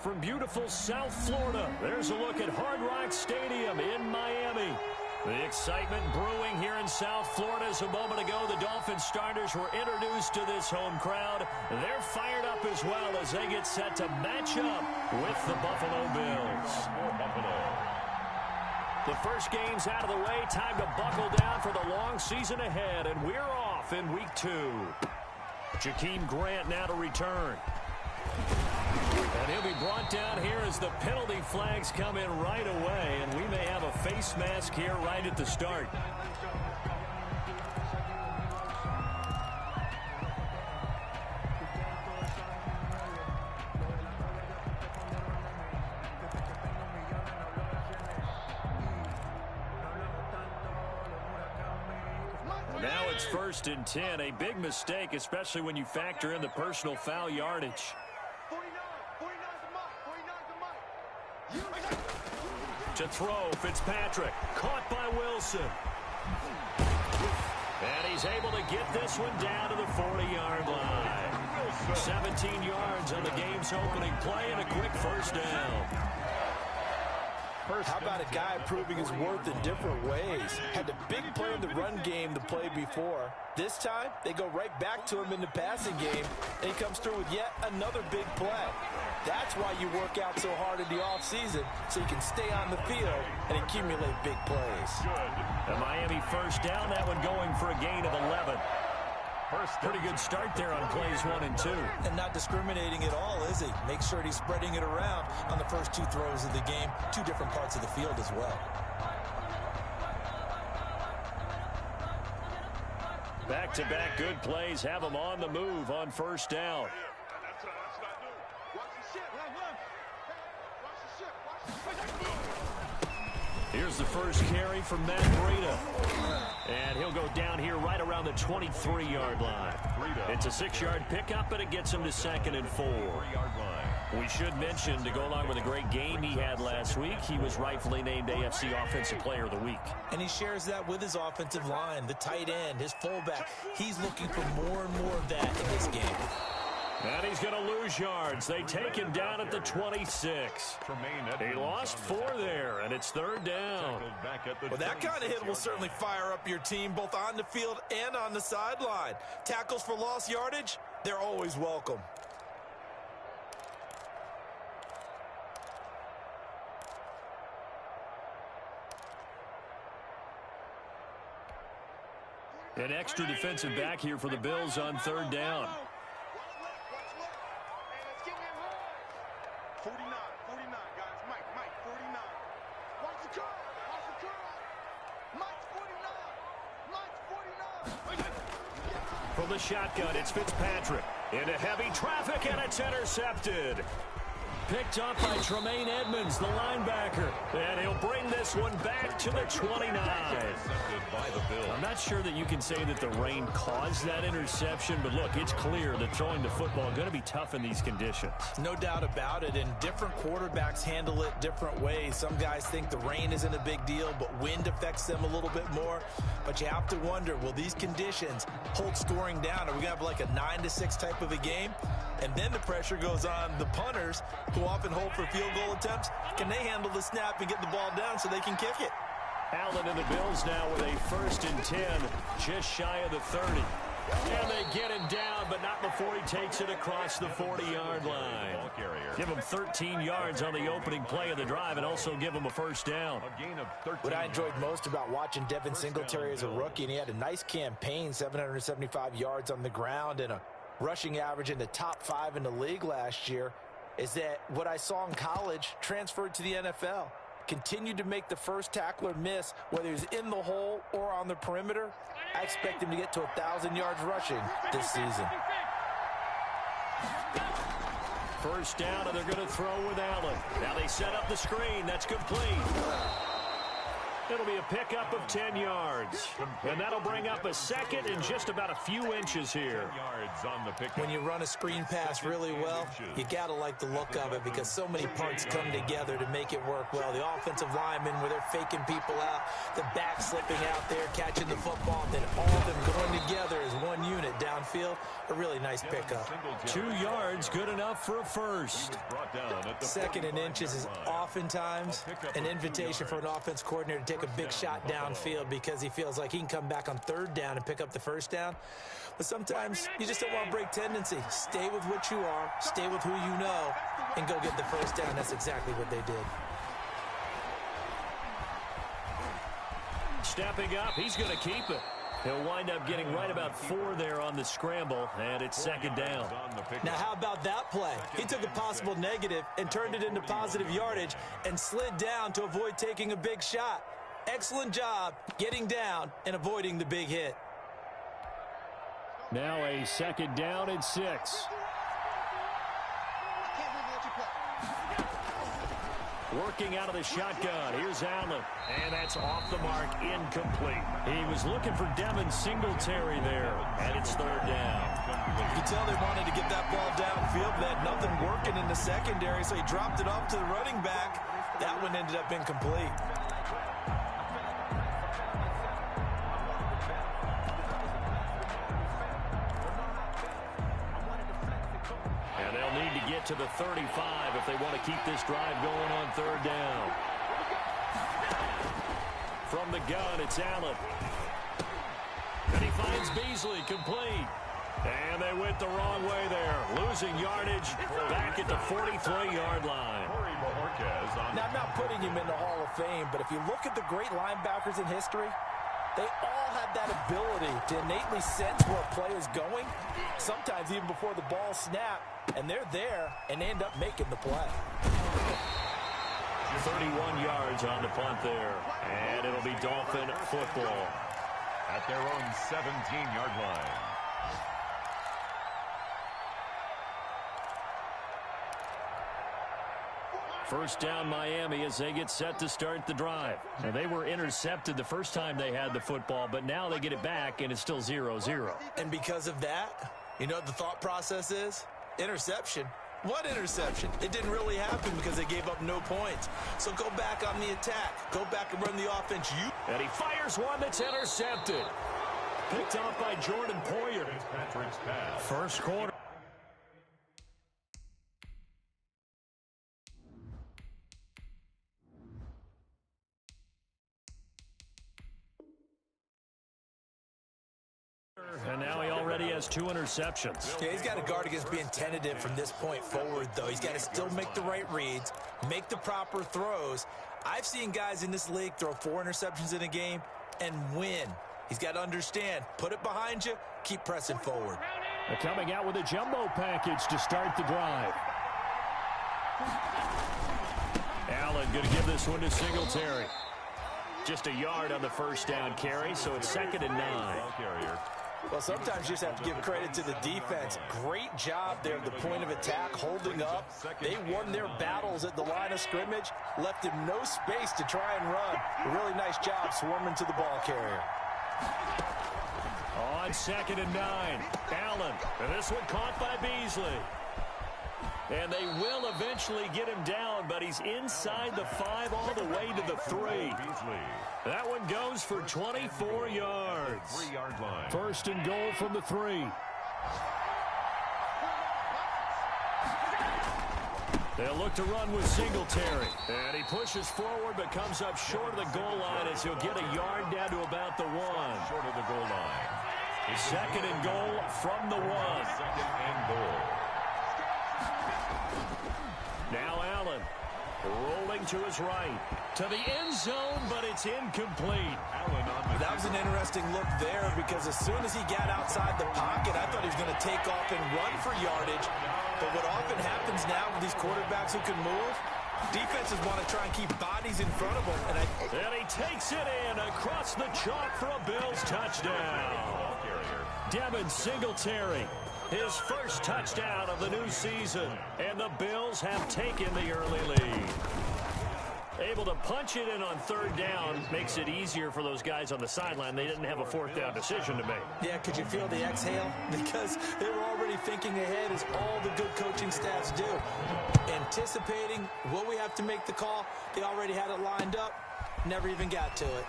from beautiful South Florida. There's a look at Hard Rock Stadium in Miami. The excitement brewing here in South Florida. As a moment ago, the Dolphins starters were introduced to this home crowd. They're fired up as well as they get set to match up with the Buffalo Bills. The first game's out of the way. Time to buckle down for the long season ahead, and we're off in week 2. Jakeem Grant now to return. And he'll be brought down here as the penalty flags come in right away, and we may have a face mask here right at the start. Now it's 1st and 10, a big mistake, especially when you factor in the personal foul yardage. To throw, Fitzpatrick, caught by Wilson. And he's able to get this one down to the 40-yard line. 17 yards on the game's opening play and a quick first down. How about a guy proving his worth in different ways? Had the big play in the run game the play before. This time, they go right back to him in the passing game, and he comes through with yet another big play. That's why you work out so hard in the offseason, so you can stay on the field and accumulate big plays. The Miami first down, that one going for a gain of 11. Pretty good start there on plays 1 and 2. And not discriminating at all, is he? Make sure he's spreading it around on the first 2 throws of the game. 2 different parts of the field as well. Back-to-back good plays have them on the move on first down. Here's the first carry from Matt Breida. And he'll go down here right around the 23-yard line. It's a 6-yard pickup, but it gets him to 2nd and 4. We should mention, to go along with a great game he had last week, he was rightfully named AFC Offensive Player of the Week. And he shares that with his offensive line, the tight end, his fullback. He's looking for more and more of that in this game. And he's going to lose yards. They take him down at the 26. He lost 4 there, and it's 3rd down. Well, that kind of hit will certainly fire up your team, both on the field and on the sideline. Tackles for lost yardage, they're always welcome. An extra defensive back here for the Bills on 3rd down. 49, guys. Mike, 49. Watch the curl. Mike's 49. From the shotgun, it's Fitzpatrick. Into heavy traffic, and it's intercepted. Picked up by Tremaine Edmonds, the linebacker. And he'll bring this one back to the 29. I'm not sure that you can say that the rain caused that interception, but look, it's clear that throwing the football is going to be tough in these conditions. No doubt about it, and different quarterbacks handle it different ways. Some guys think the rain isn't a big deal, but wind affects them a little bit more. But you have to wonder, will these conditions hold scoring down? Are we going to have like a 9-6 type of a game? And then the pressure goes on the punters, who often hold for field goal attempts. Can they handle the snap and get the ball down so they can kick it? Allen and the Bills now with a 1st and 10, just shy of the 30. And they get him down, but not before he takes it across the 40-yard line. Give him 13 yards on the opening play of the drive and also give him a first down. What I enjoyed most about watching Devin Singletary as a rookie, and he had a nice campaign, 775 yards on the ground and a rushing average in the top 5 in the league last year, is that what I saw in college transferred to the NFL. Continued to make the first tackler miss, whether he's in the hole or on the perimeter. I expect him to get to 1,000 yards rushing this season. First down, and they're going to throw with Allen. Now they set up the screen. That's complete. It'll be a pickup of 10 yards. And that'll bring up a 2nd and just about a few inches here. When you run a screen pass really well, you got to like the look of it because so many parts come together to make it work well. The offensive linemen, where they're faking people out, the back slipping out there, catching the football, and then all of them going together as one unit downfield. A really nice pickup. 2 yards, good enough for a first. 2nd and inches is oftentimes an invitation for an offense coordinator to take a big shot downfield because he feels like he can come back on 3rd down and pick up the first down. But sometimes you just don't want to break tendency. Stay with what you are, stay with who you know, and go get the first down. That's exactly what they did. Stepping up, he's going to keep it. He'll wind up getting right about 4 there on the scramble, and it's 2nd down. Now, how about that play? He took a possible negative and turned it into positive yardage and slid down to avoid taking a big shot. Excellent job getting down and avoiding the big hit. Now a 2nd down and 6. Working out of the shotgun. Here's Allen. And that's off the mark, incomplete. He was looking for Devin Singletary there. And it's 3rd down. You can tell they wanted to get that ball downfield. They had nothing working in the secondary, so he dropped it off to the running back. That one ended up incomplete. And they'll need to get to the 35 if they want to keep this drive going on 3rd down. From the gun, it's Allen. And he finds Beasley, complete. And they went the wrong way there. Losing yardage back at the 43-yard line. Now, I'm not putting him in the Hall of Fame, but if you look at the great linebackers in history, they all have that ability to innately sense where a play is going, sometimes even before the ball snaps, and they're there and end up making the play. 31 yards on the punt there, and it'll be Dolphin football at their own 17-yard line. First down Miami as they get set to start the drive. Now, they were intercepted the first time they had the football, but now they get it back, and it's still 0-0. And because of that, you know what the thought process is? Interception. What interception? It didn't really happen because they gave up no points. So go back on the attack. Go back and run the offense. And he fires one that's intercepted. Picked off by Jordan Poyer. First quarter. And now he already has 2 interceptions. Yeah, he's got to guard against being tentative from this point forward, though. He's got to still make the right reads, make the proper throws. I've seen guys in this league throw 4 interceptions in a game and win. He's got to understand, put it behind you, keep pressing forward. They're coming out with a jumbo package to start the drive. Allen going to give this one to Singletary. Just a yard on the first down carry, so it's 2nd and 9. Well, sometimes you just have to give credit to the defense. Great job there at the point of attack, holding up. They won their battles at the line of scrimmage, left him no space to try and run. A really nice job swarming to the ball carrier. On 2nd and 9, Allen. And this one caught by Beasley. And they will eventually get him down, but he's inside the 5 all the way to the 3. That one goes for 24 yards. 3-yard line. First and goal from the 3. They'll look to run with Singletary. And he pushes forward but comes up short of the goal line as he'll get a yard down to about the 1. Short of the goal line. 2nd and goal from the 1. 2nd and goal. Now Allen rolling to his right. To the end zone, but it's incomplete. That was an interesting look there because as soon as he got outside the pocket, I thought he was going to take off and run for yardage. But what often happens now with these quarterbacks who can move, defenses want to try and keep bodies in front of them. And he takes it in across the chalk for a Bills touchdown. Devin Singletary. His first touchdown of the new season, and the Bills have taken the early lead. Able to punch it in on 3rd down makes it easier for those guys on the sideline. They didn't have a 4th down decision to make. Yeah, could you feel the exhale? Because they were already thinking ahead, as all the good coaching staffs do. Anticipating, will we have to make the call? They already had it lined up, never even got to it.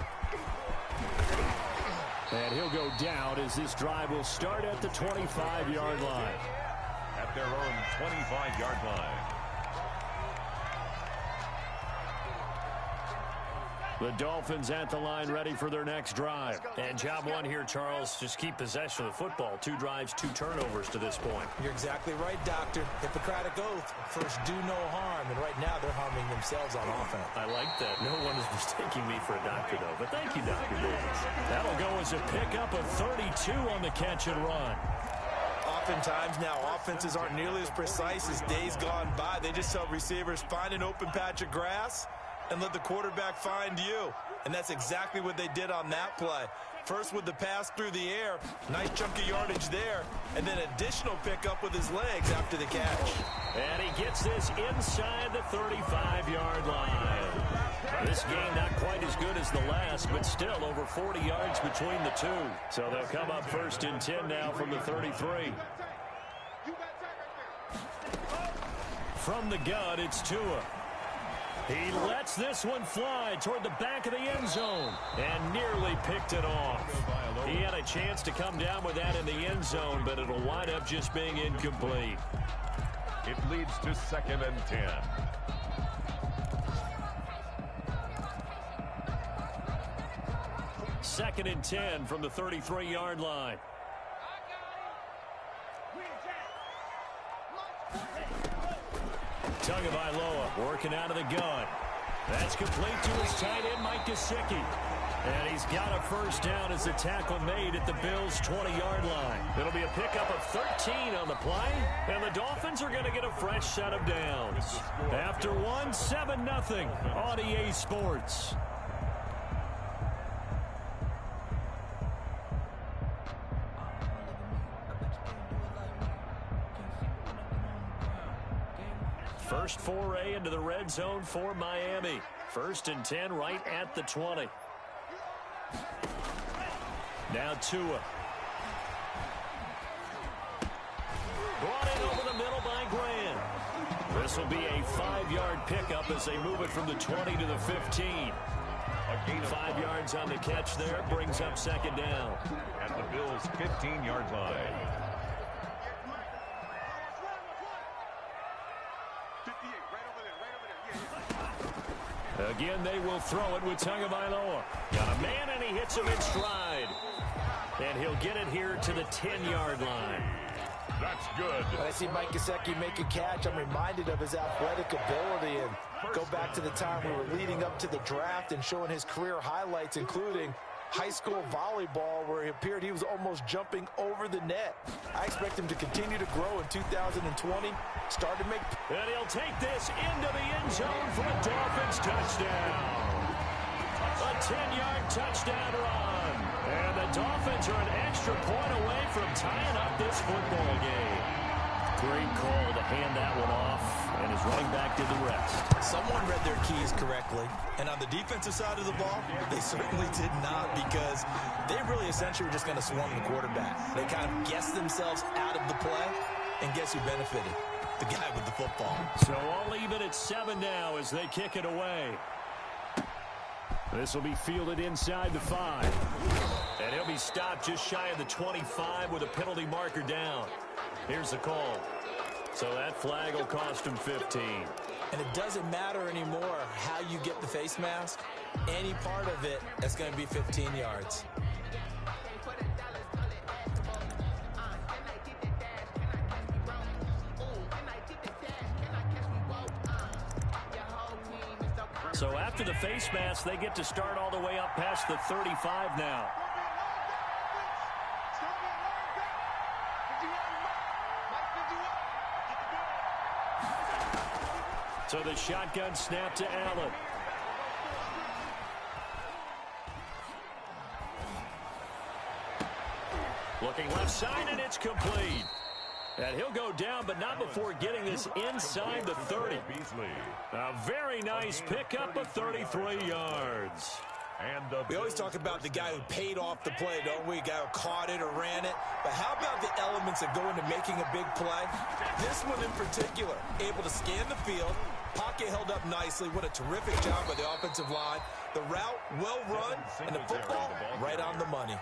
And he'll go down as this drive will start at the 25-yard line. At their own 25-yard line. The Dolphins at the line ready for their next drive. And job one here, Charles, just keep possession of the football. 2 drives, 2 turnovers to this point. You're exactly right, Doctor. Hippocratic oath. First, do no harm. And right now, they're harming themselves on offense. I like that. No one is mistaking me for a doctor, though. But thank you, Dr. Davis. That'll go as a pickup of 32 on the catch and run. Oftentimes now, offenses aren't nearly as precise as days gone by. They just tell receivers, find an open patch of grass and let the quarterback find you. And that's exactly what they did on that play. First with the pass through the air, nice chunk of yardage there, and then additional pickup with his legs after the catch. And he gets this inside the 35-yard line. This game not quite as good as the last, but still over 40 yards between the two. So they'll come up first and 10 now from the 33. From the gun, it's Tua. He lets this one fly toward the back of the end zone and nearly picked it off. He had a chance to come down with that in the end zone, but it'll wind up just being incomplete. It leads to 2nd and 10. Second and 10 from the 33-yard line. Tagovailoa working out of the gun. That's complete to his tight end, Mike Gesicki. And he's got a first down as the tackle made at the Bills' 20-yard line. It'll be a pickup of 13 on the play, and the Dolphins are going to get a fresh set of downs. After one, 7-0 on EA Sports. First foray into the red zone for Miami. First and 10 right at the 20. Now Tua. Brought in over the middle by Graham. This will be a 5-yard pickup as they move it from the 20 to the 15. A gain of 5 yards on the catch there brings up second down. At the Bills' 15-yard line. Again, they will throw it with Tagovailoa. Got a man, and he hits him in stride. And he'll get it here to the 10-yard line. That's good. When I see Mike Gesicki make a catch, I'm reminded of his athletic ability. And go back to the time we were leading up to the draft and showing his career highlights, including high school volleyball, where he appeared he was almost jumping over the net. I expect him to continue to grow in 2020. Start to make... And he'll take this into the end zone for a Dolphins touchdown. A 10-yard touchdown run. And the Dolphins are an extra point away from tying up this football game. Great call to hand that one off, and his running back did the rest. Someone read their keys correctly, and on the defensive side of the ball, they certainly did not, because they really essentially were just going to swarm the quarterback. They kind of guessed themselves out of the play, and guess who benefited? The guy with the football. So all even at 7 now as they kick it away. This will be fielded inside the 5. And he'll be stopped just shy of the 25 with a penalty marker down. Here's the call. So that flag will cost him 15. And it doesn't matter anymore how you get the face mask. Any part of it, that's going to be 15 yards. So after the face mask, they get to start all the way up past the 35 now. So the shotgun snap to Allen. Looking left side, and it's complete. And he'll go down, but not before getting this inside the 30. A very nice pickup of 33 yards. We always talk about the guy who paid off the play, don't we? A guy who caught it or ran it. But how about the elements that go into making a big play? This one in particular, able to scan the field, pocket held up nicely. What a terrific job by the offensive line. The route well run, and the football right on the money.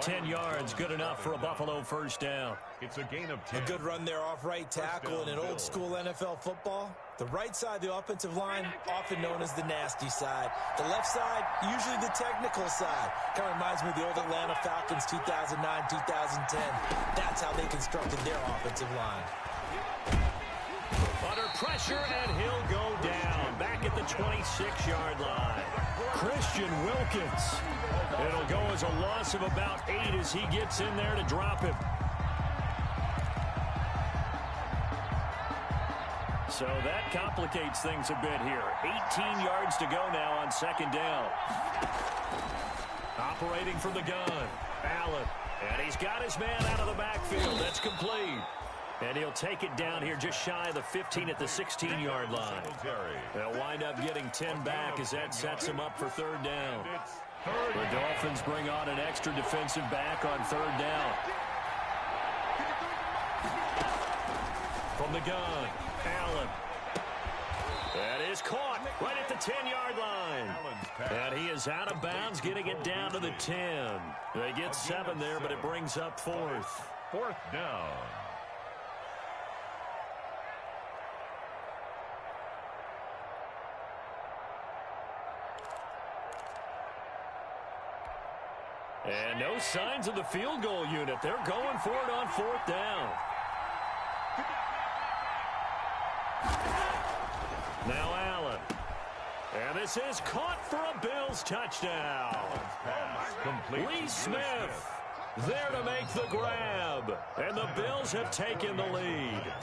10 yards, good enough for a Buffalo first down. It's a gain of 10. A good run there off right tackle in an old school NFL football. The right side of the offensive line, often known as the nasty side. The left side, usually the technical side. Kind of reminds me of the old Atlanta Falcons 2009, 2010. That's how they constructed their offensive line. Under pressure, and he'll go down. Back at the 26-yard line. Christian Wilkins. It'll go as a loss of about 8 as he gets in there to drop him. So that complicates things a bit here. 18 yards to go now on second down. Operating from the gun, Allen. And he's got his man out of the backfield. That's complete. And he'll take it down here just shy of the 15 at the 16-yard line. They'll wind up getting 10 back as that sets him up for third down. The Dolphins bring on an extra defensive back on third down. From the gun, Allen. That is caught right at the 10-yard line. And he is out of bounds, getting it down to the 10. They get 7 there, but it brings up fourth. Fourth down. And no signs of the field goal unit. They're going for it on fourth down. Now Allen. And this is caught for a Bills touchdown. Lee Smith there to make the grab. And the Bills have taken the lead.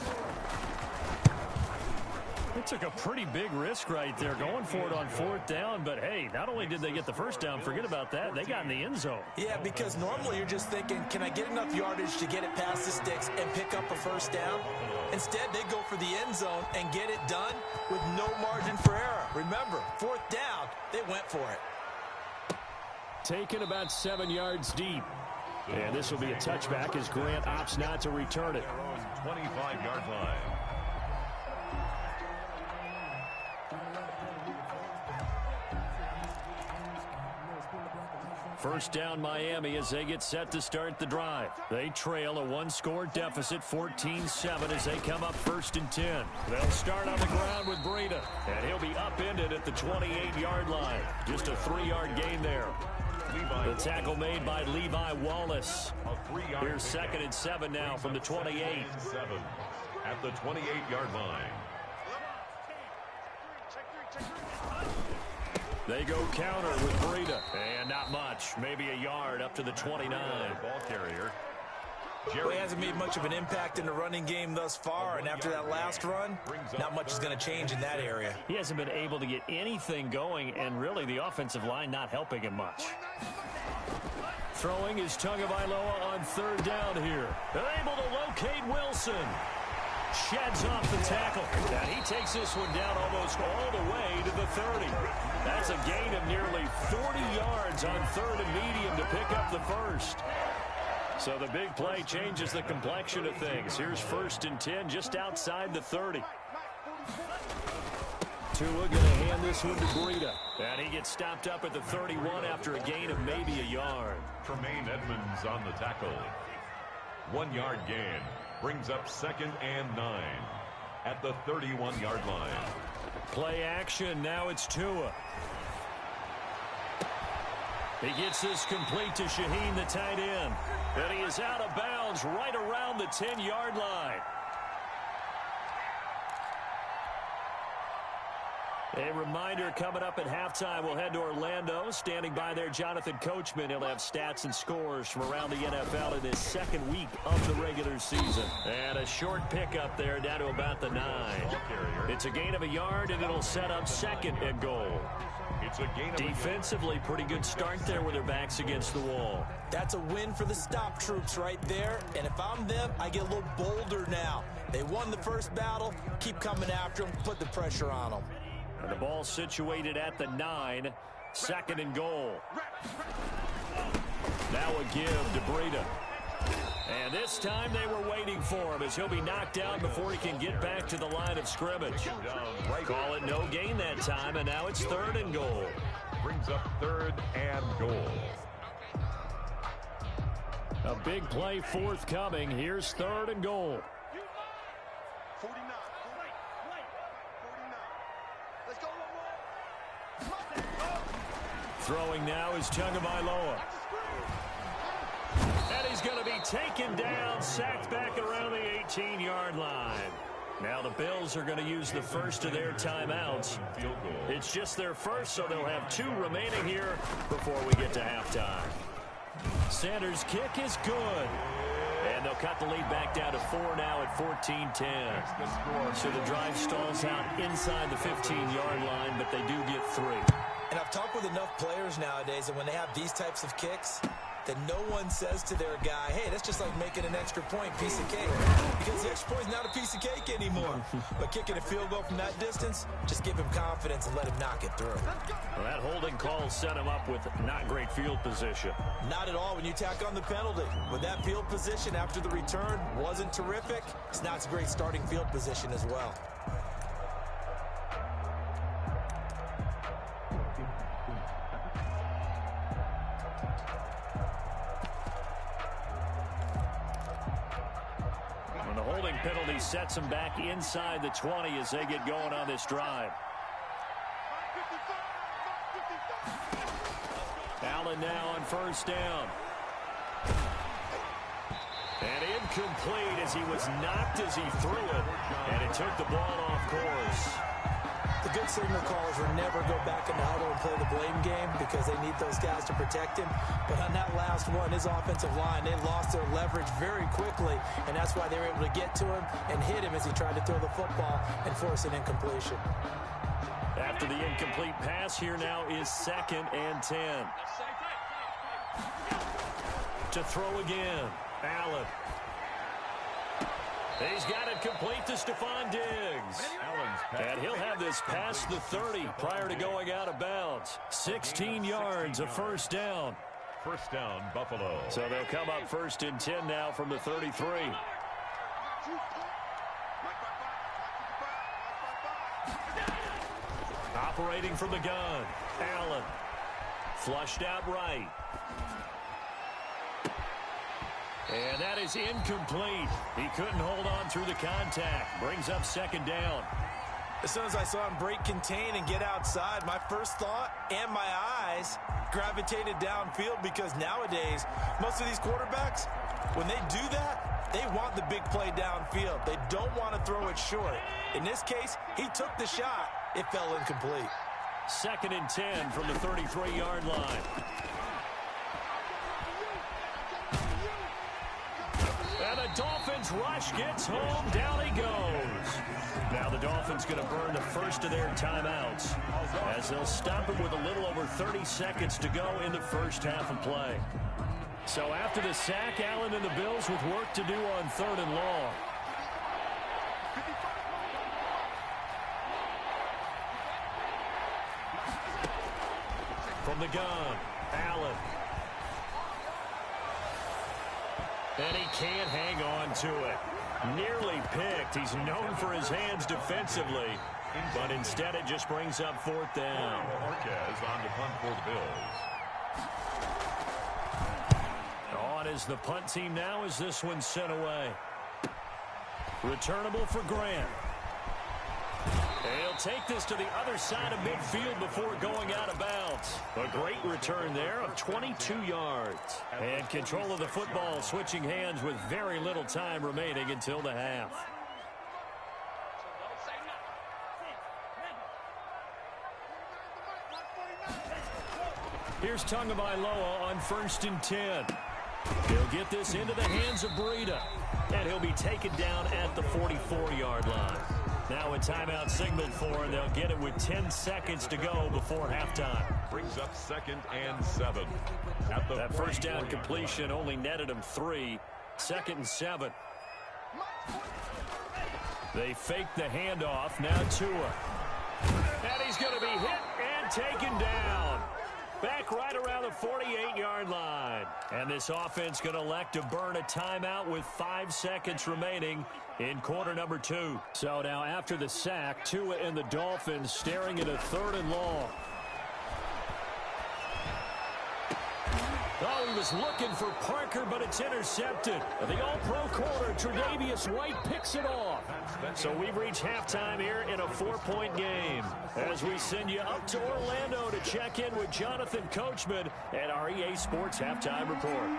They took a pretty big risk right there going for it on fourth down. But, hey, not only did they get the first down, forget about that, they got in the end zone. Yeah, because normally you're just thinking, can I get enough yardage to get it past the sticks and pick up a first down? Instead, they go for the end zone and get it done with no margin for error. Remember, fourth down, they went for it. Taken about 7 yards deep. And this will be a touchback as Grant opts not to return it. 25-yard line. First down Miami as they get set to start the drive. They trail a one-score deficit, 14-7 as they come up first and 10. They'll start on the ground with Breida, and he'll be upended at the 28-yard line. Just a 3-yard gain there. The tackle made by Levi Wallace. Here's second and 7 now from the 28. 7 at the 28-yard line. They go counter with Breida. And not much. Maybe a yard up to the 29. Ball carrier. Well, he hasn't made much of an impact in the running game thus far, and after that last run, not much is going to change in that area. He hasn't been able to get anything going, and really the offensive line not helping him much. Throwing is Tagovailoa on third down here. They're able to locate Wilson. Sheds off the tackle. And he takes this one down almost all the way to the 30. That's a gain of nearly 40 yards on third and medium to pick up the first. So the big play changes the complexion of things. Here's first and 10 just outside the 30. Tua going to hand this one to Breida. And he gets stopped up at the 31 after a gain of maybe a yard. Tremaine Edmonds on the tackle. 1 yard gain. Brings up second and 9 at the 31-yard line. Play action. Now it's Tua. He gets this complete to Shaheen, the tight end. And he is out of bounds right around the 10-yard line. A reminder coming up at halftime, we'll head to Orlando. Standing by there, Jonathan Coachman. He'll have stats and scores from around the NFL in his second week of the regular season. And a short pickup there down to about the 9. It's a gain of a yard, and it'll set up second and goal. It's a gain of Defensively, pretty good start there with their backs against the wall. That's a win for the stop troops right there. And if I'm them, I get a little bolder now. They won the first battle. Keep coming after them. Put the pressure on them. And the ball situated at the 9. Second and goal. Now a give to Breida. And this time they were waiting for him as he'll be knocked down before he can get back to the line of scrimmage. Call it no gain that time, and now it's third and goal. Brings up third and goal. A big play forthcoming. Here's 3rd and goal. 49. 49. Let's go, Throwing now is Tagovailoa. And he's going to be taken down, sacked back around the 18-yard line. Now the Bills are going to use the first of their timeouts. It's just their first, so they'll have 2 remaining here before we get to halftime. Sanders' kick is good. And they'll cut the lead back down to 4 now at 14-10. So the drive stalls out inside the 15-yard line, but they do get 3. And I've talked with enough players nowadays, and when they have these types of kicks, that no one says to their guy, hey, that's just like making an extra point, piece of cake. Because the extra point is not a piece of cake anymore. But kicking a field goal from that distance, just give him confidence and let him knock it through. Well, that holding call set him up with not great field position. Not at all when you tack on the penalty. When that field position after the return wasn't terrific, it's not a great starting field position as well. Penalty sets them back inside the 20 as they get going on this drive. Allen now on 1st down. And incomplete as he was knocked as he threw it. And it took the ball off course. The good signal callers will never go back in the huddle and play the blame game because they need those guys to protect him. But on that last one, his offensive line, they lost their leverage very quickly, and that's why they were able to get to him and hit him as he tried to throw the football and force an incompletion. After the incomplete pass, here now is 2nd and 10. To throw again, Allen. He's got it complete to Stephon Diggs. And he'll have this past the 30 prior to going out of bounds. 16 yards, a 1st down. 1st down, Buffalo. So they'll come up 1st and 10 now from the 33. Operating from the gun, Allen. Flushed out right. And that is incomplete. He couldn't hold on through the contact. Brings up 2nd down. As soon as I saw him break contain and get outside, my first thought and my eyes gravitated downfield because nowadays, most of these quarterbacks, when they do that, they want the big play downfield. They don't want to throw it short. In this case, he took the shot. It fell incomplete. 2nd and 10 from the 33-yard line. And the Dolphins rush gets home. Down he goes. Now the Dolphins going to burn the first of their timeouts as they'll stop him with a little over 30 seconds to go in the first half of play. So after the sack, Allen and the Bills with work to do on 3rd and long. From the gun, Allen. And he can't hang on to it. Nearly picked. He's known for his hands defensively, but instead it just brings up 4th down. Marquez on the punt for the Bills. On is the punt team now as this one's sent away. Returnable for Grant. He'll take this to the other side of midfield before going out of bounds. A great return there of 22 yards. And control of the football switching hands with very little time remaining until the half. Here's Tagovailoa on 1st and 10. He'll get this into the hands of Breida. And he'll be taken down at the 44-yard line. Now a timeout signaled for, and they'll get it with 10 seconds to go before halftime. Brings up 2nd and 7. That 1st down completion only netted him 3. 2nd and 7. They fake the handoff. Now Tua. And he's going to be hit and taken down. Back right around the 48-yard line. And this offense going to elect to burn a timeout with 5 seconds remaining in quarter number 2. So now after the sack, Tua and the Dolphins staring at a 3rd and long. Oh, was looking for Parker, but it's intercepted. The all-pro corner, Tre'Davious White, picks it off. So we've reached halftime here in a 4-point game. As we send you up to Orlando to check in with Jonathan Coachman at our EA Sports Halftime Report.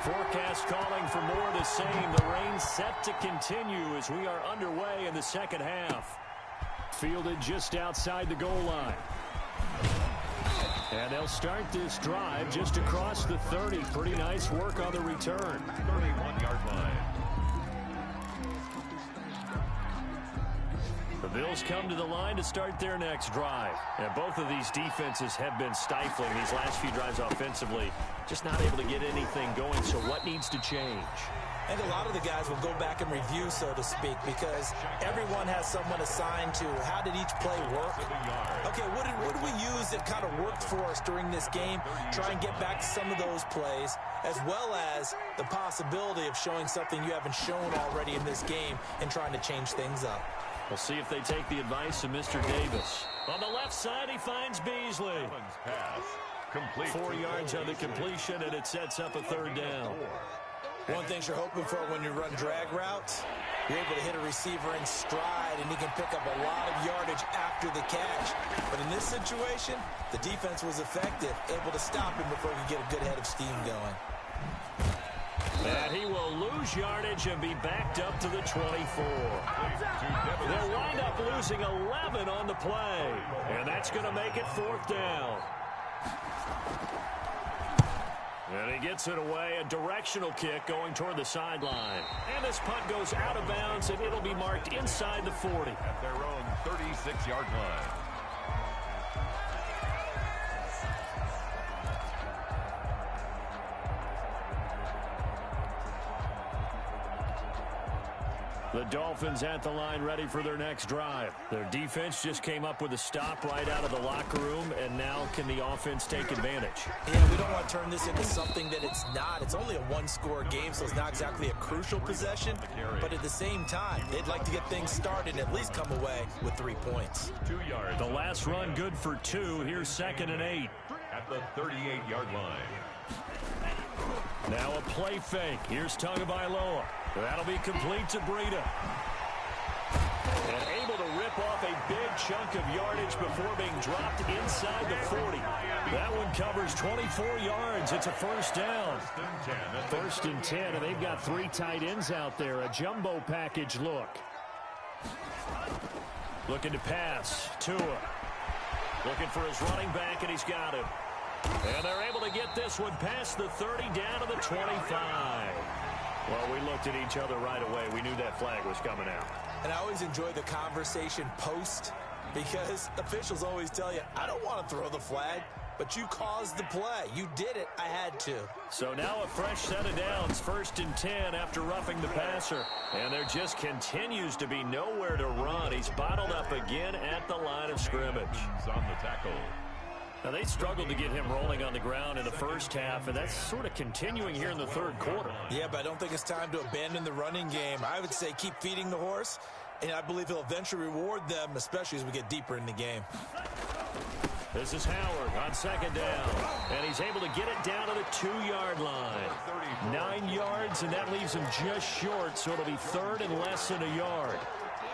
Forecast calling for more of the same. The rain set to continue as we are underway in the second half. Fielded just outside the goal line. And they'll start this drive just across the 30. Pretty nice work on the return. 31-yard line. The Bills come to the line to start their next drive. And both of these defenses have been stifling these last few drives offensively. Just not able to get anything going. So what needs to change? And a lot of the guys will go back and review, so to speak, because everyone has someone assigned to how did each play work. Okay, what did we use that kind of worked for us during this game? Try and get back to some of those plays, as well as the possibility of showing something you haven't shown already in this game and trying to change things up. We'll see if they take the advice of Mr. Davis. On the left side, he finds Beasley. 4 yards on the completion, and it sets up a third down. One thing you're hoping for when you run drag routes, you're able to hit a receiver in stride, and he can pick up a lot of yardage after the catch. But in this situation, the defense was effective, able to stop him before he could get a good head of steam going. And he will lose yardage and be backed up to the 24. They'll wind up losing 11 on the play, and that's going to make it fourth down. And he gets it away, a directional kick going toward the sideline. And this punt goes out of bounds, and it'll be marked inside the 40. At their own 36-yard line. The Dolphins at the line ready for their next drive. Their defense just came up with a stop right out of the locker room, and now can the offense take advantage? Yeah, we don't want to turn this into something that it's not. It's only a one-score game, so it's not exactly a crucial possession. But at the same time, they'd like to get things started and at least come away with 3 points. 2 yards. The last run good for 2. Here's 2nd and 8. At the 38-yard line. Now a play fake. Here's Tagovailoa. That'll be complete to Breida. And able to rip off a big chunk of yardage before being dropped inside the 40. That one covers 24 yards. It's a first down. 1st and 10, and they've got 3 tight ends out there. A jumbo package look. Looking to pass. Tua. Looking for his running back, and he's got him. And they're able to get this one past the 30 down to the 25. Well, we looked at each other right away. We knew that flag was coming out. And I always enjoy the conversation post because officials always tell you, I don't want to throw the flag, but you caused the play. You did it. I had to. So now a fresh set of downs. 1st and 10 after roughing the passer. And there just continues to be nowhere to run. He's bottled up again at the line of scrimmage. On the tackle. Now, they struggled to get him rolling on the ground in the first half, and that's sort of continuing here in the third quarter. Yeah, but I don't think it's time to abandon the running game. I would say keep feeding the horse, and I believe he'll eventually reward them, especially as we get deeper in the game. This is Howard on 2nd down, and he's able to get it down to the 2-yard line. 9 yards, and that leaves him just short, so it'll be 3rd and less than a yard.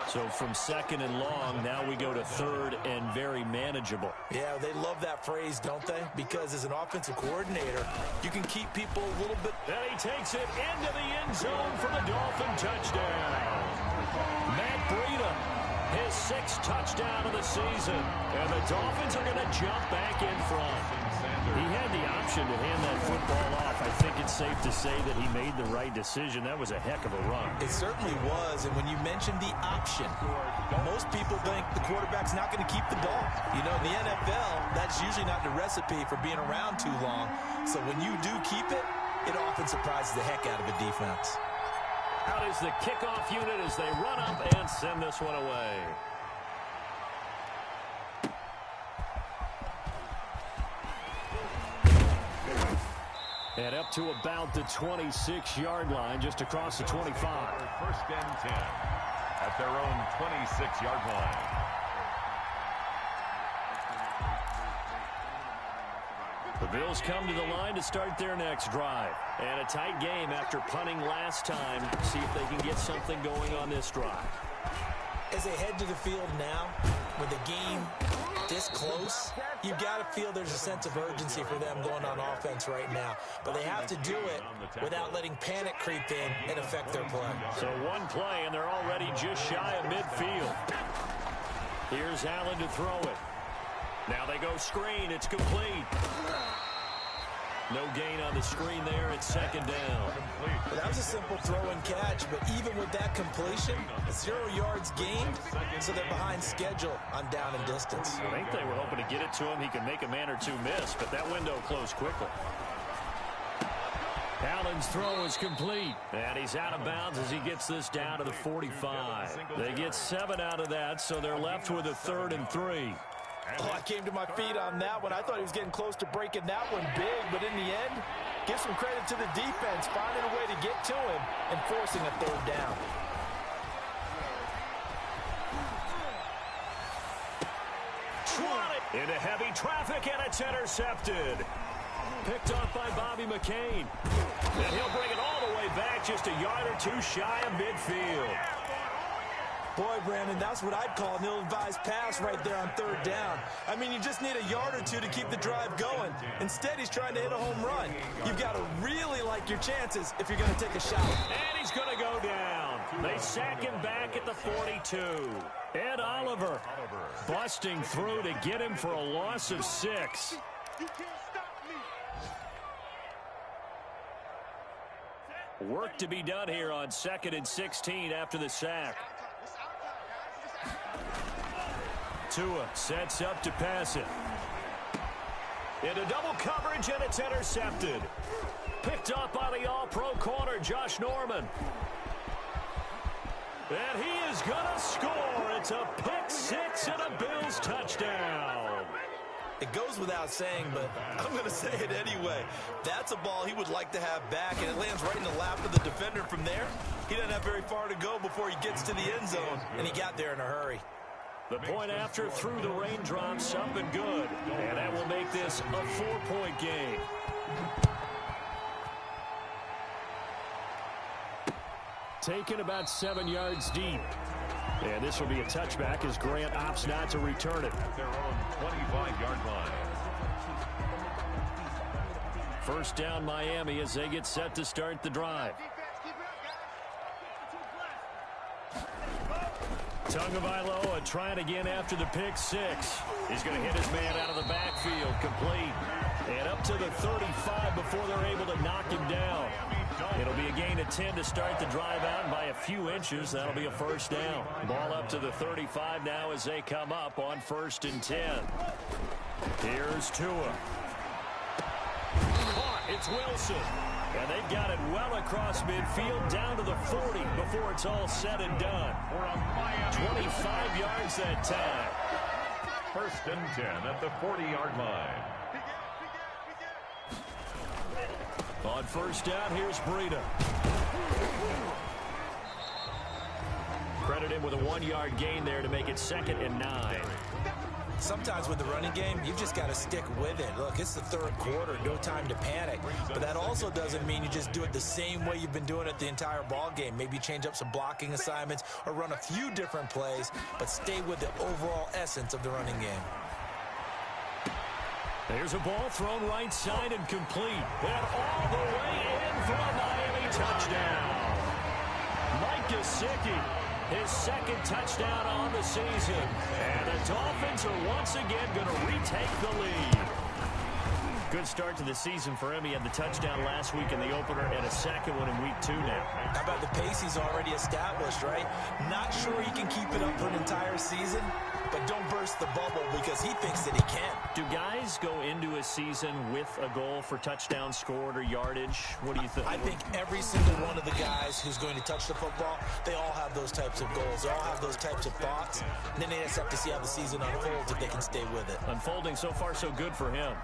So from 2nd and long, now we go to 3rd and very manageable. Yeah, they love that phrase, don't they? Because as an offensive coordinator, you can keep people a little bit. And he takes it into the end zone for the Dolphin touchdown. Matt Breida, his 6th touchdown of the season. And the Dolphins are going to jump back in front. He had the option to hand that football off. I think it's safe to say that he made the right decision. That was a heck of a run. It certainly was. And when you mentioned the option, most people think the quarterback's not going to keep the ball. You know, in the NFL, that's usually not the recipe for being around too long. So when you do keep it, it often surprises the heck out of a defense. Out is the kickoff unit as they run up and send this one away. And up to about the 26-yard line, just across the 25. 1st and 10 at their own 26-yard line. The Bills come to the line to start their next drive. And a tight game after punting last time. See if they can get something going on this drive. As they head to the field now, with the game this close, you've got to feel there's a sense of urgency for them going on offense right now. But they have to do it without letting panic creep in and affect their play. So one play, and they're already just shy of midfield. Here's Allen to throw it. Now they go screen. It's complete. No gain on the screen there. It's second down. Well, that was a simple throw and catch, but even with that completion, 0 yards gained, so they're behind schedule on down and distance. I think they were hoping to get it to him. He could make a man or two miss, but that window closed quickly. Allen's throw is complete, and he's out of bounds as he gets this down to the 45. They get 7 out of that, so they're left with a 3rd and 3. Oh, I came to my feet on that one. I thought he was getting close to breaking that one big, but in the end, give some credit to the defense, finding a way to get to him and forcing a 3rd down. Into heavy traffic, and it's intercepted. Picked off by Bobby McCain. And he'll bring it all the way back, just a yard or two shy of midfield. Boy, Brandon, that's what I'd call an ill-advised pass right there on 3rd down. I mean, you just need a yard or two to keep the drive going. Instead, he's trying to hit a home run. You've got to really like your chances if you're going to take a shot. And he's going to go down. They sack him back at the 42. Ed Oliver busting through to get him for a loss of 6. You can't stop me. Work to be done here on 2nd and 16 after the sack. Tua sets up to pass it. Into double coverage, and it's intercepted. Picked up by the all-pro corner, Josh Norman. And he is going to score. It's a pick 6 and a Bills touchdown. It goes without saying, but I'm going to say it anyway. That's a ball he would like to have back, and it lands right in the lap of the defender from there. He doesn't have very far to go before he gets to the end zone, and he got there in a hurry. The point after through the raindrops, up and good. And that will make this a 4-point game. Taken about 7 yards deep. And this will be a touchback as Grant opts not to return it. At their own 25-yard line. First down Miami as they get set to start the drive. Tagovailoa trying again after the pick 6. He's going to hit his man out of the backfield, complete. And up to the 35 before they're able to knock him down. It'll be a gain of 10 to start the drive out, and by a few inches, that'll be a first down. Ball up to the 35 now as they come up on 1st and 10. Here's Tua. Caught, it's Wilson. And they've got it well across midfield down to the 40 before it's all said and done. 25 yards that time. 1st and 10 at the 40-yard line. On 1st down, here's Breida. Credit him with a 1-yard gain there to make it 2nd and 9. Sometimes with the running game, you've just got to stick with it. Look, it's the 3rd quarter, no time to panic. But that also doesn't mean you just do it the same way you've been doing it the entire ball game. Maybe change up some blocking assignments or run a few different plays, but stay with the overall essence of the running game. There's a ball thrown right side and complete. And all the way in for a Miami touchdown. Mike Gesicki, his 2nd touchdown on the season. And the Dolphins are once again going to retake the lead. Good start to the season for him. He had the touchdown last week in the opener and a 2nd one in week 2 now. How about the pace he's already established, right? Not sure he can keep it up for an entire season, but don't burst the bubble because he thinks that he can. Do guys go into a season with a goal for touchdown scored or yardage? What do you think? I think every single one of the guys who's going to touch the football, they all have those types of goals. They all have those types of thoughts. And then they just have to see how the season unfolds if they can stay with it. Unfolding so far so good for him.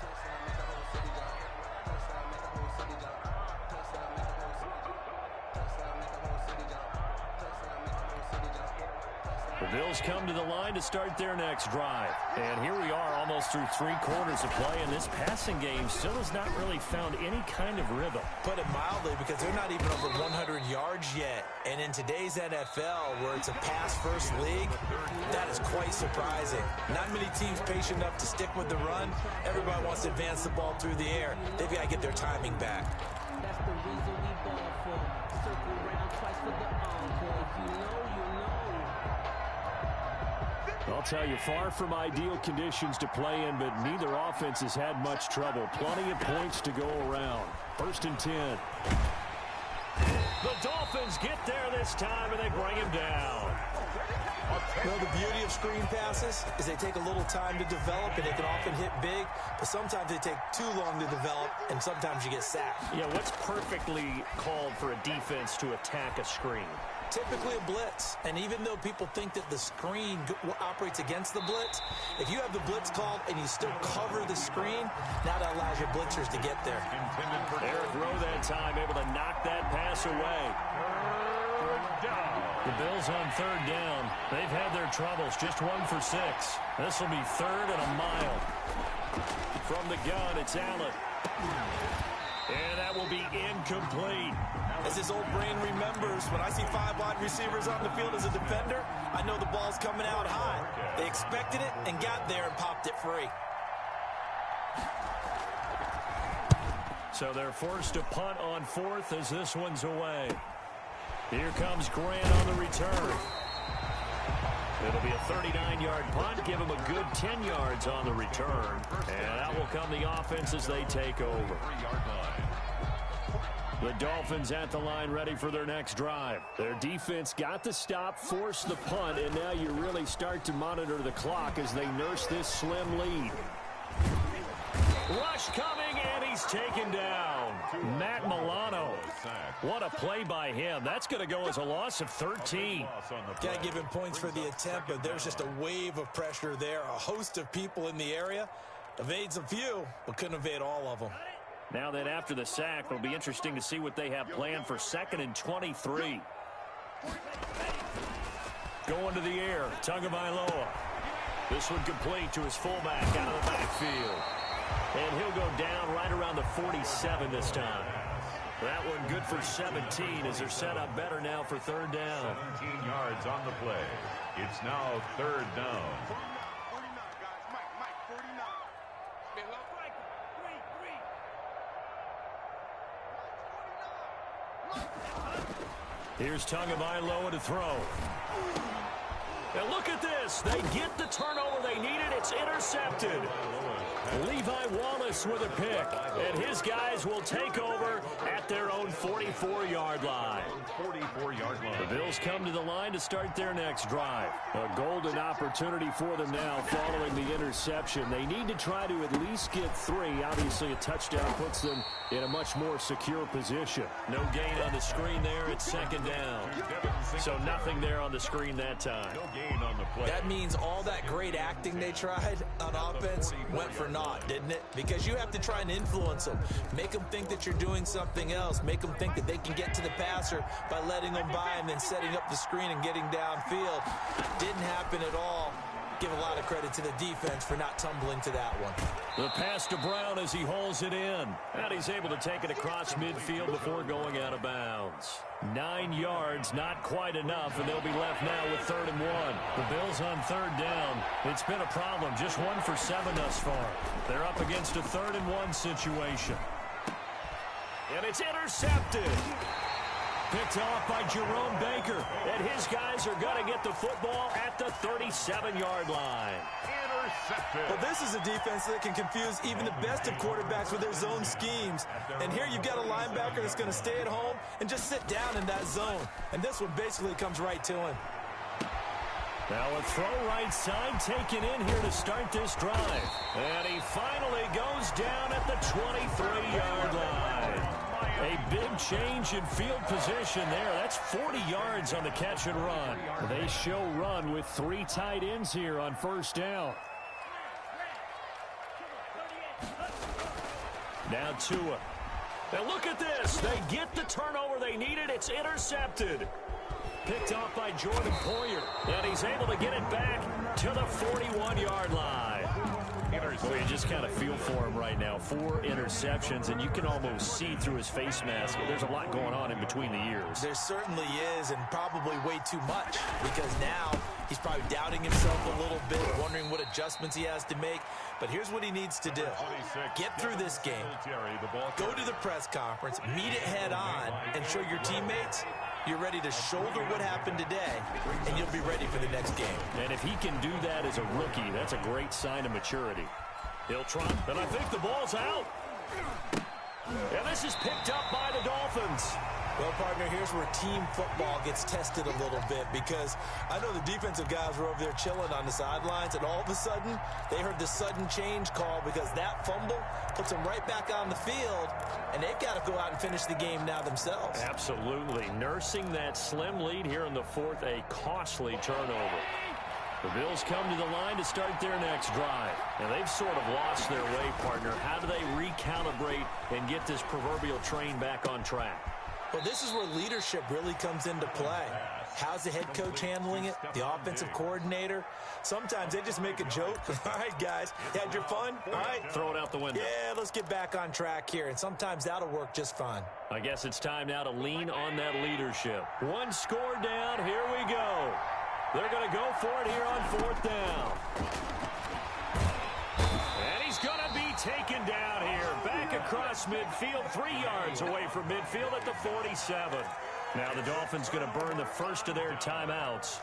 The Bills come to the line to start their next drive. And here we are almost through 3 quarters of play, and this passing game still has not really found any kind of rhythm. Put it mildly, because they're not even over 100 yards yet. And in today's NFL, where it's a pass-first league, that is quite surprising. Not many teams patient enough to stick with the run. Everybody wants to advance the ball through the air. They've got to get their timing back. That's the reason we ball for. Circle around twice for the encore. If you know, you know. I'll tell you, far from ideal conditions to play in, but neither offense has had much trouble. Plenty of points to go around. 1st and 10. The Dolphins get there this time, and they bring him down. Well, the beauty of screen passes is they take a little time to develop, and they can often hit big, but sometimes they take too long to develop, and sometimes you get sacked. Yeah, what's perfectly called for a defense to attack a screen? Typically a blitz, and even though people think that the screen operates against the blitz, if you have the blitz called and you still cover the screen, now that allows your blitzers to get there. Eric Rowe that time able to knock that pass away. The Bills on 3rd down. They've had their troubles, just 1 for 6. This will be 3rd and a mile. From the gun, it's Allen. And that will be incomplete. As his old brain remembers, when I see 5 wide receivers on the field as a defender, I know the ball's coming out high. They expected it and got there and popped it free. So they're forced to punt on 4th as this one's away. Here comes Grant on the return. It'll be a 39-yard punt, give him a good 10 yards on the return. And that will come the offense as they take over. The Dolphins at the line ready for their next drive. Their defense got the stop, forced the punt, and now you really start to monitor the clock as they nurse this slim lead. Rush coming, and he's taken down. Matt Milano. What a play by him. That's going to go as a loss of 13. Got to give him points for the attempt, but there's just a wave of pressure there. A host of people in the area. Evades a few, but couldn't evade all of them. Now that after the sack, it'll be interesting to see what they have planned for 2nd and 23. Going to the air, Tagovailoa. This one complete to his fullback out of the backfield. And he'll go down right around the 47 this time. That one good for 17 as they're set up better now for 3rd down. 17 yards on the play. It's now 3rd down. 49, guys. Mike, 49. Here's Tagovailoa to throw. And look at this. They get the turnover they needed. It's intercepted. Levi Wallace with a pick. And his guys will take over at their own 44-yard line. 44-yard line. The Bills come to the line to start their next drive. A golden opportunity for them now following the interception. They need to try to at least get 3. Obviously, a touchdown puts them in a much more secure position. No gain on the screen there. It's 2nd down. So nothing there on the screen that time. No gain on the play. That means all that great acting they tried on offense went for naught, didn't it? Because you have to try and influence them. Make them think that you're doing something else. Make them think that they can get to the passer by letting them by and then setting up the screen and getting downfield. Didn't happen at all. Give a lot of credit to the defense for not tumbling to that one. The pass to Brown as he hauls it in. And he's able to take it across midfield before going out of bounds. 9 yards, not quite enough, and they'll be left now with 3rd and 1. The Bills on 3rd down. It's been a problem, just 1 for 7 thus far. They're up against a 3rd and 1 situation. And it's intercepted. Picked off by Jerome Baker. And his guys are going to get the football at the 37-yard line. Intercepted. Well, this is a defense that can confuse even the best of quarterbacks with their zone schemes. And here you've got a linebacker that's going to stay at home and just sit down in that zone. And this one basically comes right to him. Now a throw right side taken in here to start this drive. And he finally goes down at the 23-yard line. A big change in field position there. That's 40 yards on the catch and run. They show run with 3 tight ends here on 1st down. Now Tua. Now look at this. They get the turnover they needed. It's intercepted. picked off by Jordan Poyer. And he's able to get it back to the 41-yard line. Well, you just kind of feel for him right now. 4 interceptions, and you can almost see through his face mask. There's a lot going on in between the ears. There certainly is, and probably way too much, because now he's probably doubting himself a little bit, wondering what adjustments he has to make. But here's what he needs to do. Get through this game, go to the press conference, meet it head on, and show your teammates you're ready to shoulder what happened today, and you'll be ready for the next game. And if he can do that as a rookie, that's a great sign of maturity. He'll try, and I think the ball's out. And this is picked up by the Dolphins. Well, partner, here's where team football gets tested a little bit, because I know the defensive guys were over there chilling on the sidelines, and all of a sudden, they heard the sudden change call because that fumble puts them right back on the field, and they've got to go out and finish the game now themselves. Absolutely. Nursing that slim lead here in the fourth, a costly turnover. The Bills come to the line to start their next drive. And they've sort of lost their way, partner. How do they recalibrate and get this proverbial train back on track? Well, this is where leadership really comes into play. How's the head coach handling it? The offensive coordinator? Sometimes they just make a joke. All right, guys, you had your fun? All right. Throw it out the window. Yeah, let's get back on track here. And sometimes that'll work just fine. I guess it's time now to lean on that leadership. 1 score down. Here we go. They're going to go for it here on 4th down. And he's going to be taken down here. Back across midfield, 3 yards away from midfield at the 47. Now the Dolphins going to burn the first of their timeouts.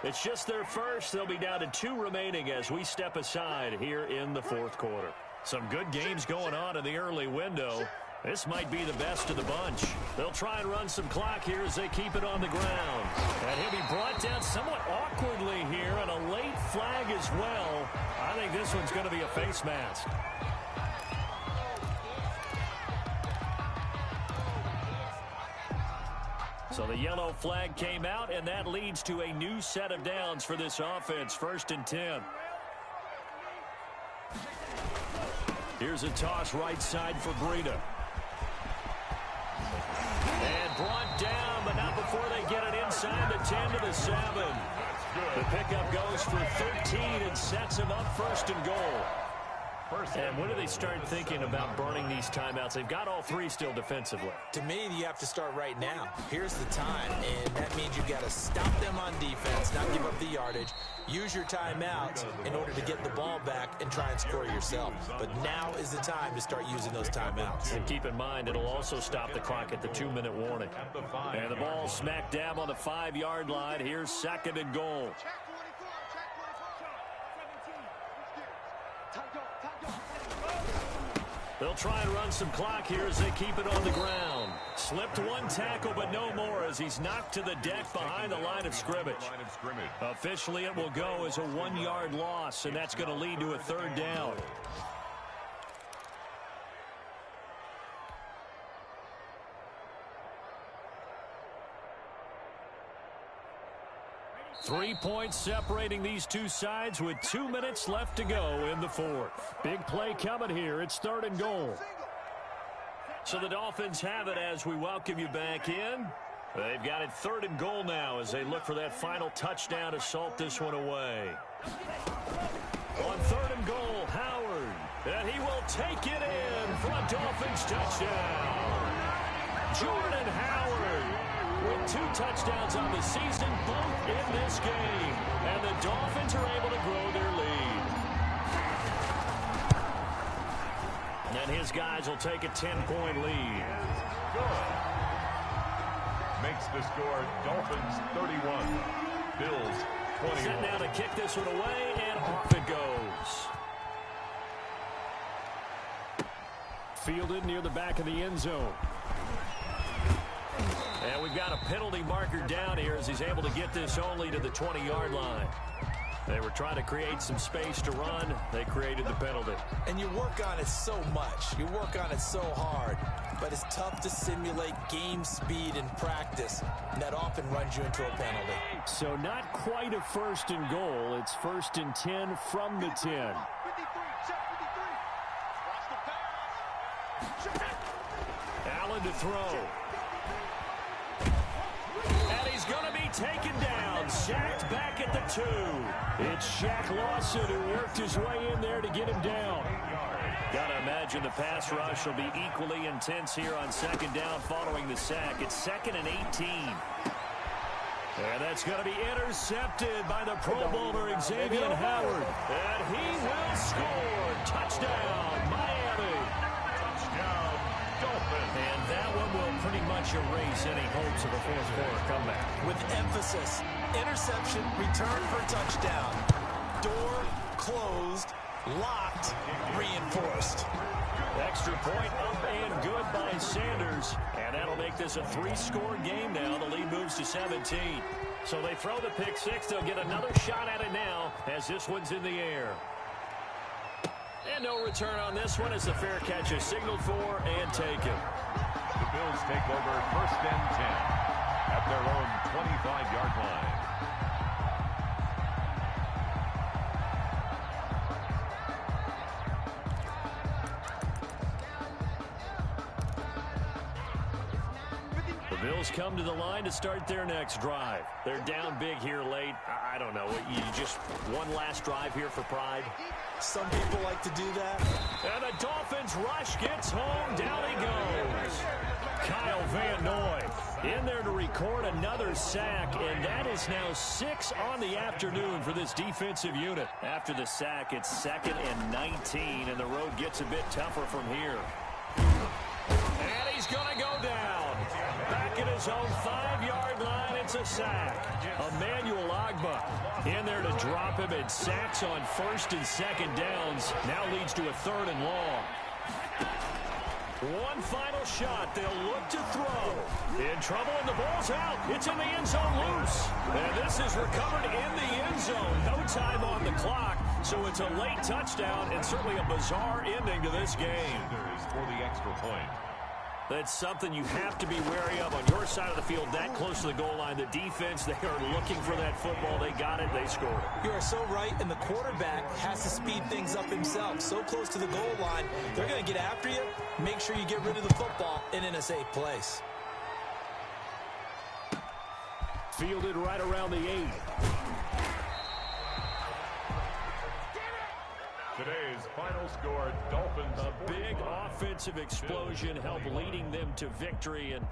It's just their first. They'll be down to 2 remaining as we step aside here in the 4th quarter. Some good games going on in the early window. This might be the best of the bunch. They'll try and run some clock here as they keep it on the ground. And he'll be brought down somewhat awkwardly here, and a late flag as well. I think this one's going to be a face mask. So the yellow flag came out, and that leads to a new set of downs for this offense. 1st and 10. Here's a toss right side for Breida. And brought down, but not before they get it inside the 10 to the 7. The pickup goes for 13 and sets him up 1st and goal. And when do they start thinking about burning these timeouts? They've got all 3 still defensively. To me, you have to start right now. Here's the time, and that means you've got to stop them on defense, not give up the yardage, use your timeouts in order to get the ball back and try and score yourself. But now is the time to start using those timeouts. And keep in mind, it'll also stop the clock at the 2-minute warning. And the ball smack dab on the 5-yard line. Here's 2nd and goal. They'll try and run some clock here as they keep it on the ground. Slipped 1 tackle, but no more as he's knocked to the deck behind the line of scrimmage. Officially, it will go as a 1-yard loss, and that's going to lead to a 3rd down. Three points separating these two sides with 2 minutes left to go in the 4th. Big play coming here. It's 3rd and goal. So the Dolphins have it as we welcome you back in. They've got it 3rd and goal now as they look for that final touchdown to salt this one away. On 3rd and goal, Howard. And he will take it in for a Dolphins touchdown. Jordan Howard with 2 touchdowns on the season, both in this game. And the Dolphins are able to grow their lead. And his guys will take a 10-point lead. Good. Makes the score Dolphins 31, Bills 21. Set now to kick this one away, and off it goes. Fielded near the back of the end zone. And we've got a penalty marker down here as he's able to get this only to the 20-yard line. They were trying to create some space to run. They created the penalty. And you work on it so much. You work on it so hard. But it's tough to simulate game speed in practice. And that often runs you into a penalty. So not quite a 1st and goal. It's 1st and 10 from the 10. Allen to throw. And he's going to be taken down. Sacked back at the 2. It's Shaq Lawson who worked his way in there to get him down. Got to imagine the pass rush will be equally intense here on second down following the sack. It's 2nd and 18. And that's going to be intercepted by the Pro Bowler Xavier Howard. And he will score. Touchdown, Miami. Touchdown, Dolphins. And that one will pretty much erase any hopes of a fourth quarter comeback. With emphasis, interception, return for touchdown. Door closed, locked, reinforced. Extra point up and good by Sanders. And that'll make this a 3-score game now. The lead moves to 17. So they throw the pick 6. They'll get another shot at it now as this one's in the air. And no return on this one as the fair catch is signaled for and taken. The Bills take over 1st and 10 at their own 25-yard line. Bills come to the line to start their next drive. They're down big here late. I don't know. You just one last drive here for pride? Some people like to do that. And the Dolphins rush gets home. Down he goes. Kyle Van Noy in there to record another sack, and that is now 6 on the afternoon for this defensive unit. After the sack, it's 2nd and 19, and the road gets a bit tougher from here. And he's going to go down. Back at his own 5-yard line, it's a sack. Emmanuel Ogbah in there to drop him, and sacks on 1st and 2nd downs. Now leads to a 3rd and long. One final shot. They'll look to throw. In trouble, and the ball's out. It's in the end zone loose. And this is recovered in the end zone. No time on the clock, so it's a late touchdown and certainly a bizarre ending to this game. For the extra point. That's something you have to be wary of on your side of the field, that close to the goal line. The defense, they are looking for that football. They got it. They scored. You are so right, and the quarterback has to speed things up himself. So close to the goal line, they're going to get after you. Make sure you get rid of the football and in a safe place. Fielded right around the 8. Today's final score, Dolphins. A big offensive explosion helped leading them to victory. And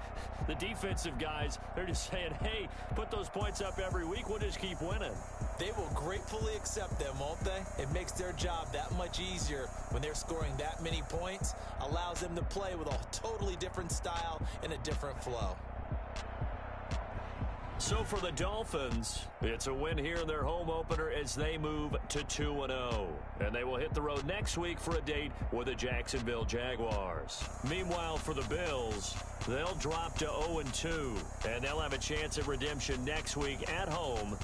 the defensive guys, they're just saying, hey, put those points up every week. We'll just keep winning. They will gratefully accept them, won't they? It makes their job that much easier when they're scoring that many points. Allows them to play with a totally different style and a different flow. So for the Dolphins, it's a win here in their home opener as they move to 2-0. And they will hit the road next week for a date with the Jacksonville Jaguars. Meanwhile, for the Bills, they'll drop to 0-2. And they'll have a chance at redemption next week at home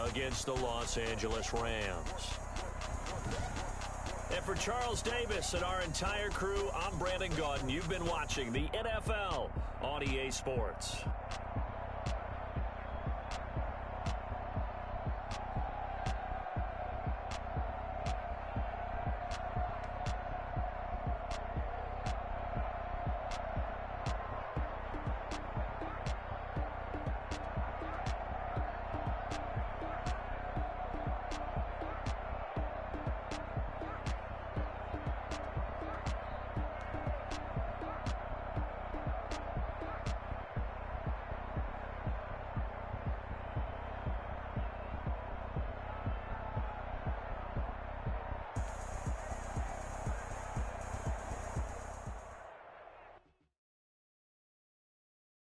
against the Los Angeles Rams. And for Charles Davis and our entire crew, I'm Brandon Gaudin. You've been watching the NFL on EA Sports.